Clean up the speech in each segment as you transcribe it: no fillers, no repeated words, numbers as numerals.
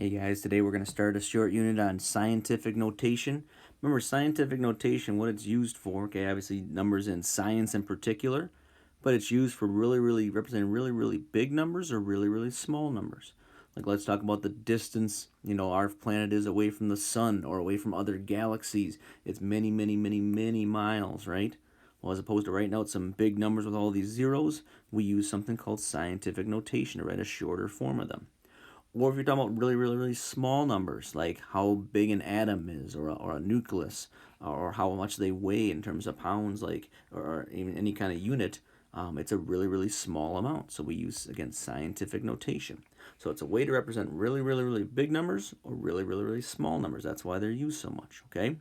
Hey guys, today we're going to start a short unit on scientific notation. Remember, scientific notation, what it's used for, okay, obviously numbers in science in particular, but it's used for really representing really big numbers or really small numbers. Like let's talk about the distance, our planet is away from the sun or away from other galaxies. It's many miles, right? Well, as opposed to writing out some big numbers with all these zeros, we use something called scientific notation to write a shorter form of them. Or if you're talking about really small numbers, like how big an atom is, or a nucleus, or how much they weigh in terms of pounds, like, or even any kind of unit, it's a really small amount. So we use, again, scientific notation. So it's a way to represent really big numbers or really small numbers. That's why they're used so much, okay?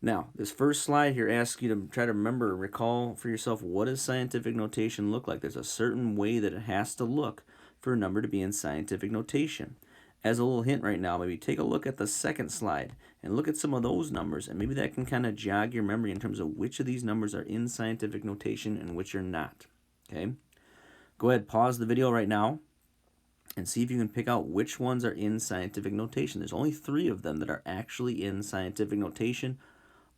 Now, this first slide here asks you to try to remember, recall for yourself, what does scientific notation look like? There's a certain way that it has to look for a number to be in scientific notation. As a little hint right now, maybe take a look at the second slide and look at some of those numbers, and maybe that can kind of jog your memory in terms of which of these numbers are in scientific notation and which are not. Okay? Go ahead, pause the video right now and see if you can pick out which ones are in scientific notation. There's only 3 of them that are actually in scientific notation.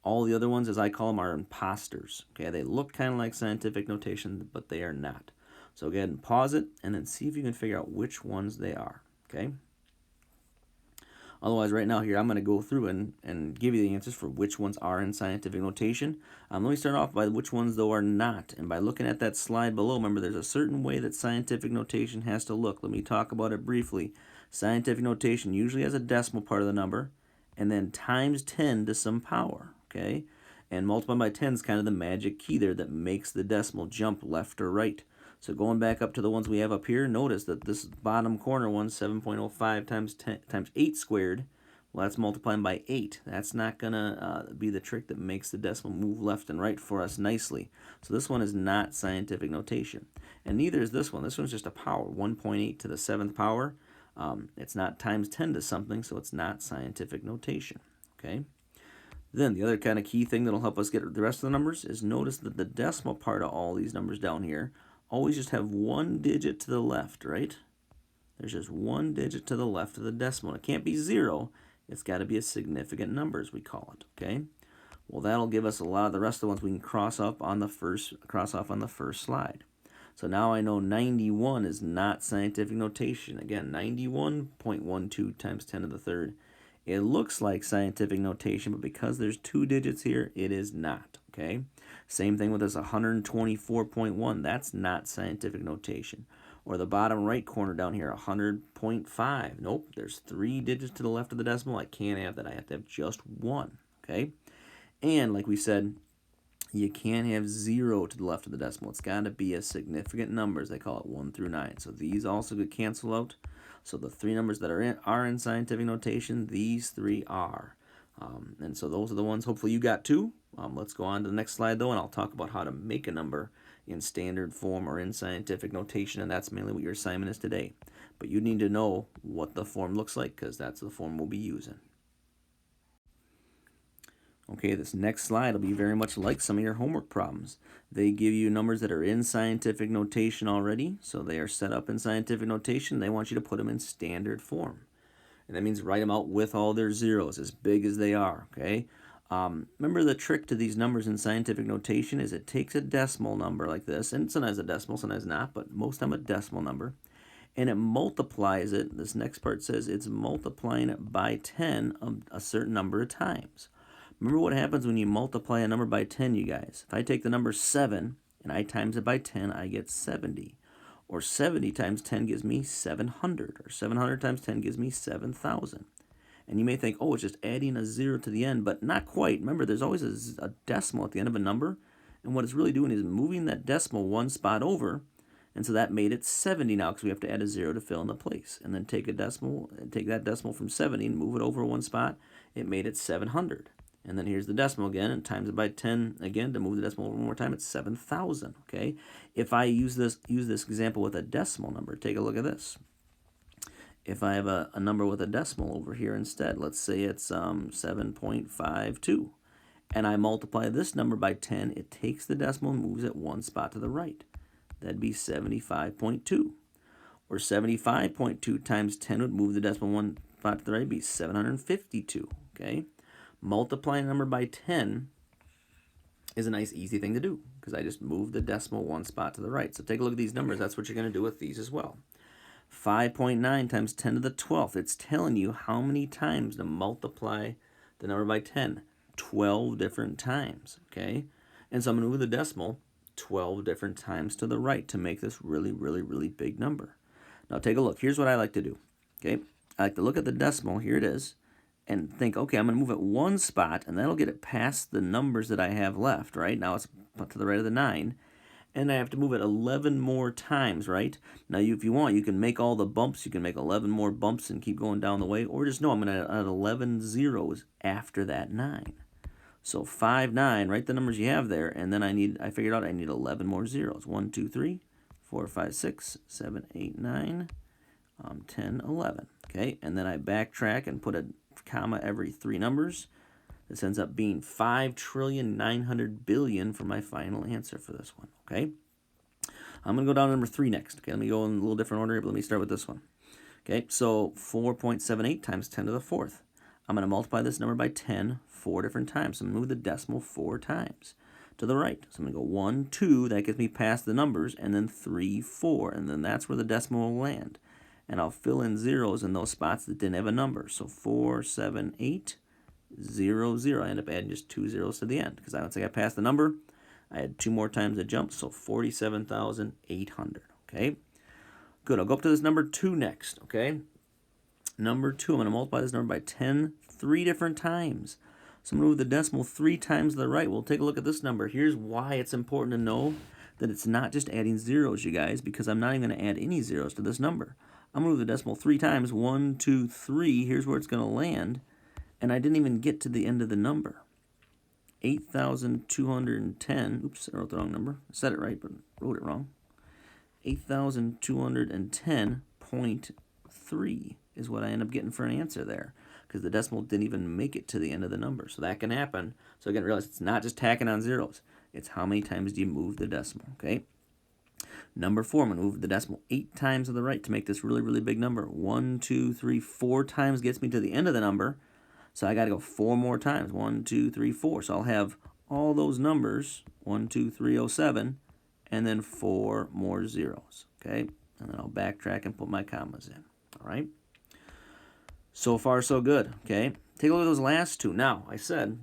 All the other ones, as I call them, are imposters. Okay, they look kind of like scientific notation, but they are not. So go ahead and pause it, and then see if you can figure out which ones they are. Okay. Otherwise, right now here, I'm going to go through and give you the answers for which ones are in scientific notation. Let me start off by which ones, though, are not. And by looking at that slide below, remember, there's a certain way that scientific notation has to look. Let me talk about it briefly. Scientific notation usually has a decimal part of the number, and then times 10 to some power. Okay, and multiplying by 10 is kind of the magic key there that makes the decimal jump left or right. So going back up to the ones we have up here, notice that this bottom corner one, 7.05 times 8 squared, well, that's multiplying by 8. That's not going to be the trick that makes the decimal move left and right for us nicely. So this one is not scientific notation. And neither is this one. This one's just a power, 1.8 to the 7th power. It's not times 10 to something, so it's not scientific notation. Okay. Then the other kind of key thing that'll help us get the rest of the numbers is notice that the decimal part of all these numbers down here always just have 1 digit to the left, right? There's just 1 digit to the left of the decimal. It can't be 0. It's got to be a significant number, as we call it, okay? Well, that'll give us a lot of the rest of the ones we can cross off on the first slide. So now I know 91 is not scientific notation. Again, 91.12 times 10 to the third. It looks like scientific notation, but because there's 2 digits here, it is not, okay? Same thing with this 124.1. That's not scientific notation. Or the bottom right corner down here, 100.5. Nope, there's 3 digits to the left of the decimal. I can't have that. I have to have just 1, okay? And like we said, you can't have 0 to the left of the decimal. It's got to be a significant number, as they call it, 1 through 9. So these also get canceled out. So the 3 numbers that are in scientific notation, these 3 are. And so those are the ones hopefully you got too. Let's go on to the next slide, though, and I'll talk about how to make a number in standard form or in scientific notation, and that's mainly what your assignment is today. But you need to know what the form looks like because that's the form we'll be using. Okay, this next slide will be very much like some of your homework problems. They give you numbers that are in scientific notation already, so they are set up in scientific notation. They want you to put them in standard form. And that means write them out with all their zeros, as big as they are, okay? Remember the trick to these numbers in scientific notation is it takes a decimal number like this, and sometimes a decimal, sometimes not, but most of the time a decimal number, and it multiplies it. This next part says it's multiplying it by 10 a certain number of times. Remember what happens when you multiply a number by 10, you guys. If I take the number 7 and I times it by 10, I get 70. Or 70 times 10 gives me 700. Or 700 times 10 gives me 7,000. And you may think, oh, it's just adding a 0 to the end, but not quite. Remember, there's always a decimal at the end of a number. And what it's really doing is moving that decimal 1 spot over. And so that made it 70 now because we have to add a 0 to fill in the place. And then take a decimal, and take that decimal from 70 and move it over 1 spot. It made it 700. And then here's the decimal again, and times it by 10 again to move the decimal one more time. It's 7,000. Okay. If I use this example with a decimal number, take a look at this. If I have a number with a decimal over here instead, let's say it's 7.52, and I multiply this number by 10, it takes the decimal and moves it 1 spot to the right. That'd be 75.2. Or 75.2 times 10 would move the decimal 1 spot to the right would be 752, okay? Multiplying a number by 10 is a nice easy thing to do because I just moved the decimal one spot to the right. So take a look at these numbers. That's what you're going to do with these as well. 5.9 times 10 to the 12th. It's telling you how many times to multiply the number by 10. 12 different times, okay? And so I'm going to move the decimal 12 different times to the right to make this really, really, really big number. Now take a look. Here's what I like to do, okay? I like to look at the decimal. Here it is. And think, okay, I'm going to move it one spot, and that'll get it past the numbers that I have left, right? Now it's to the right of the 9. And I have to move it 11 more times, right? Now, if you want, you can make all the bumps. You can make 11 more bumps and keep going down the way. Or just know I'm going to add 11 zeros after that 9. So 5, 9, write the numbers you have there. And then I figured out I need 11 more zeros. 1, 2, 3, 4, 5, 6, 7, 8, 9, 10, 11. Okay, and then I backtrack and put a comma every 3 numbers. This ends up being 5,900,000,000,000 for my final answer for this one, okay? I'm going to go down to number 3 next. Okay, let me go in a little different order, but let me start with this one. Okay, so 4.78 times 10 to the 4th. I'm going to multiply this number by 10 4 different times. So I'm going to move the decimal 4 times to the right. So I'm going to go 1, 2, that gets me past the numbers, and then 3, 4, and then that's where the decimal will land. And I'll fill in zeros in those spots that didn't have a number. So 4, 7, 8, 0, 0. I end up adding just 2 zeros to the end because once I got past the number, I had 2 more times the jump, so 47,800. Okay, good. I'll go up to this number 2 next. Okay, number 2, I'm going to multiply this number by 10 3 different times. So I'm going to move the decimal 3 times to the right. We'll take a look at this number. Here's why it's important to know that it's not just adding zeros, you guys, because I'm not even going to add any zeros to this number. I'm going to move the decimal 3 times. 1, 2, 3. Here's where it's going to land. And I didn't even get to the end of the number. 8,210. Oops, I wrote the wrong number. I said it right, but wrote it wrong. 8,210.3 is what I end up getting for an answer there, because the decimal didn't even make it to the end of the number. So that can happen. So again, realize it's not just tacking on zeros. It's how many times do you move the decimal, okay? Number 4, I'm going to move the decimal 8 times to the right to make this really, really big number. 1, 2, 3, 4 times gets me to the end of the number. So I got to go 4 more times. 1, 2, 3, 4. So I'll have all those numbers, 1, 2, 3, 07, and then 4 more zeros, okay? And then I'll backtrack and put my commas in, all right? So far, so good, okay? Take a look at those last 2. Now, I said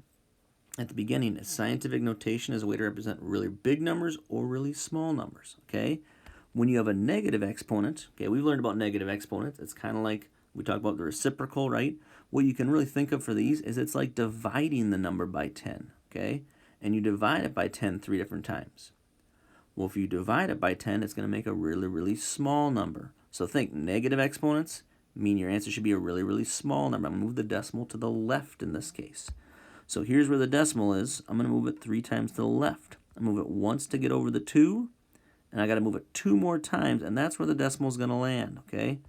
at the beginning, scientific notation is a way to represent really big numbers or really small numbers, okay? When you have a negative exponent, okay, we've learned about negative exponents. It's kind of like we talk about the reciprocal, right? What you can really think of for these is it's like dividing the number by 10, okay? And you divide it by 10 3 different times. Well, if you divide it by 10, it's going to make a really, really small number. So think negative exponents mean your answer should be a really, really small number. I'm going to move the decimal to the left in this case. So here's where the decimal is. I'm going to move it 3 times to the left. I move it once to get over the 2, and I got to move it 2 more times, and that's where the decimal is going to land, okay?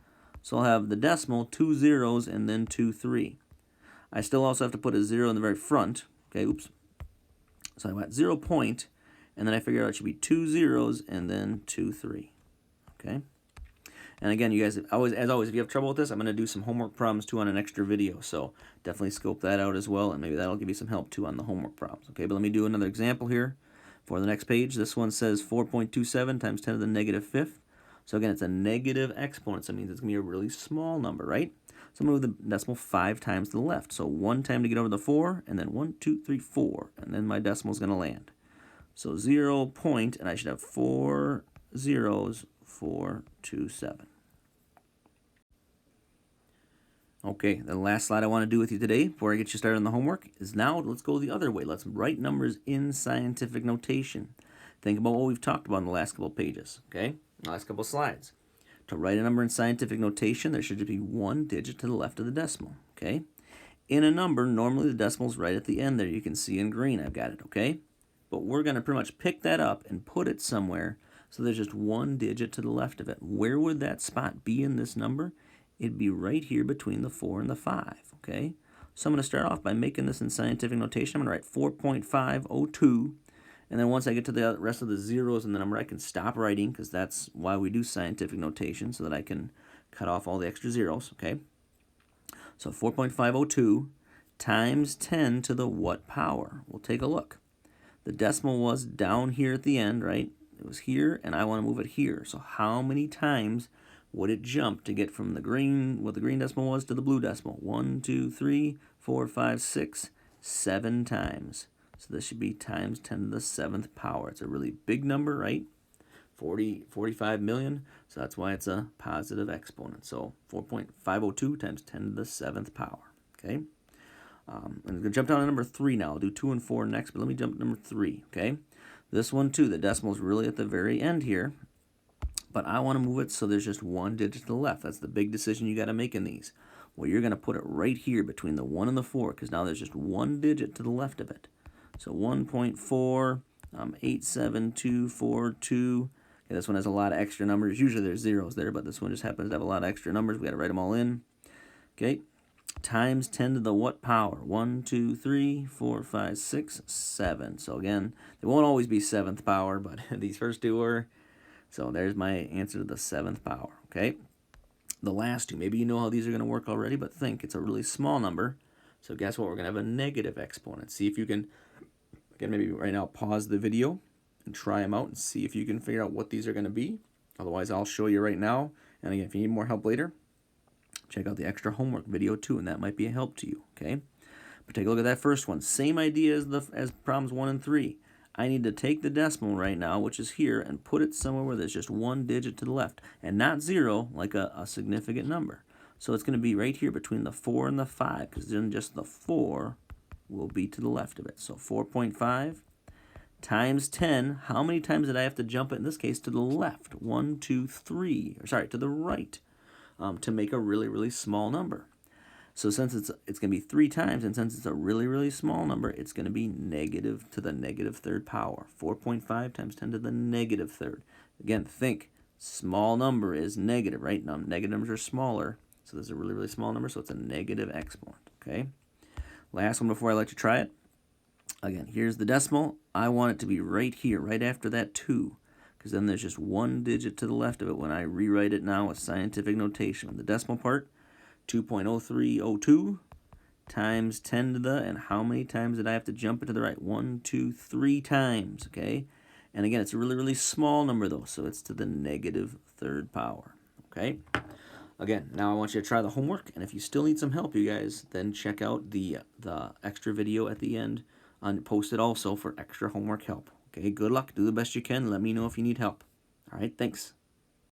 So I'll have the decimal, 2 zeros, and then 2, 3. I still also have to put a 0 in the very front. Okay, oops. So I got 0 point, and then I figured out it should be 2 zeros and then 2, 3. Okay? And again, you guys, as always, if you have trouble with this, I'm going to do some homework problems too on an extra video. So definitely scope that out as well, and maybe that'll give you some help too on the homework problems. Okay, but let me do another example here for the next page. This one says 4.27 times 10 to the negative 5th. So again, it's a negative exponent, so it means it's going to be a really small number, right? So I'm going to move the decimal 5 times to the left. So 1 time to get over the 4, and then 1, 2, 3, 4, and then my decimal is going to land. So 0 point, and I should have 4 zeros, 4, 2, 7. Okay, the last slide I want to do with you today before I get you started on the homework is now let's go the other way. Let's write numbers in scientific notation. Think about what we've talked about in the last couple of pages, okay? Last couple of slides. To write a number in scientific notation, there should be 1 digit to the left of the decimal, okay? In a number, normally the decimal's right at the end there. You can see in green I've got it, okay? But we're going to pretty much pick that up and put it somewhere so there's just 1 digit to the left of it. Where would that spot be in this number? It'd be right here between the 4 and the 5, okay? So I'm going to start off by making this in scientific notation. I'm going to write 4.502. And then once I get to the rest of the zeros in the number, I can stop writing because that's why we do scientific notation, so that I can cut off all the extra zeros, okay? So 4.502 times 10 to the what power? We'll take a look. The decimal was down here at the end, right? It was here, and I want to move it here. So how many times would it jump to get from the green, what the green decimal was, to the blue decimal? 1, 2, 3, 4, 5, 6, 7 times. So this should be times 10 to the 7th power. It's a really big number, right? 45 million. So that's why it's a positive exponent. So 4.502 times 10 to the 7th power. Okay. I'm going to jump down to number 3 now. I'll do 2 and 4 next, but let me jump to number 3. Okay. This one too, the decimal is really at the very end here, but I want to move it so there's just one digit to the left. That's the big decision you got to make in these. Well, you're going to put it right here between the 1 and the 4, because now there's just one digit to the left of it. So 1.4, 87242. Okay, this one has a lot of extra numbers. Usually there's zeros there, but this one just happens to have a lot of extra numbers. We got to write them all in. Okay, times 10 to the what power? 1, 2, 3, 4, 5, 6, 7. So again, they won't always be 7th power, but these first two were. So there's my answer to the 7th power. Okay, the last two, maybe you know how these are going to work already, but think it's a really small number. So guess what? We're going to have a negative exponent. See if you can, again, maybe right now pause the video and try them out and see if you can figure out what these are going to be. Otherwise, I'll show you right now. And again, if you need more help later, check out the extra homework video too, and that might be a help to you, okay? But take a look at that first one. Same idea as problems 1 and 3. I need to take the decimal right now, which is here, and put it somewhere where there's just one digit to the left, and not 0 like a significant number. So it's going to be right here between the 4 and the 5, because then just the 4 will be to the left of it. So 4.5 times 10. How many times did I have to jump it, in this case, to the left? 1, 2, 3. Or sorry, to the right, to make a really, really small number. So since it's going to be 3 times, and since it's a really, really small number, it's going to be negative to the negative 3rd power. 4.5 times 10 to the negative 3rd. Again, think, small number is negative, right? Now, negative numbers are smaller, so this is a really, really small number, so it's a negative exponent, okay? Last one before I let you try it. Again, here's the decimal. I want it to be right here, right after that 2, because then there's just one digit to the left of it when I rewrite it now with scientific notation. The decimal part, 2.0302 times 10 to the, and how many times did I have to jump it to the right? 1, 2, 3 times, okay? And again, it's a really, really small number though, so it's to the negative 3rd power, okay? Again, now I want you to try the homework, and if you still need some help, you guys, then check out the extra video at the end. Post it also for extra homework help. Okay, good luck. Do the best you can. Let me know if you need help. All right, thanks.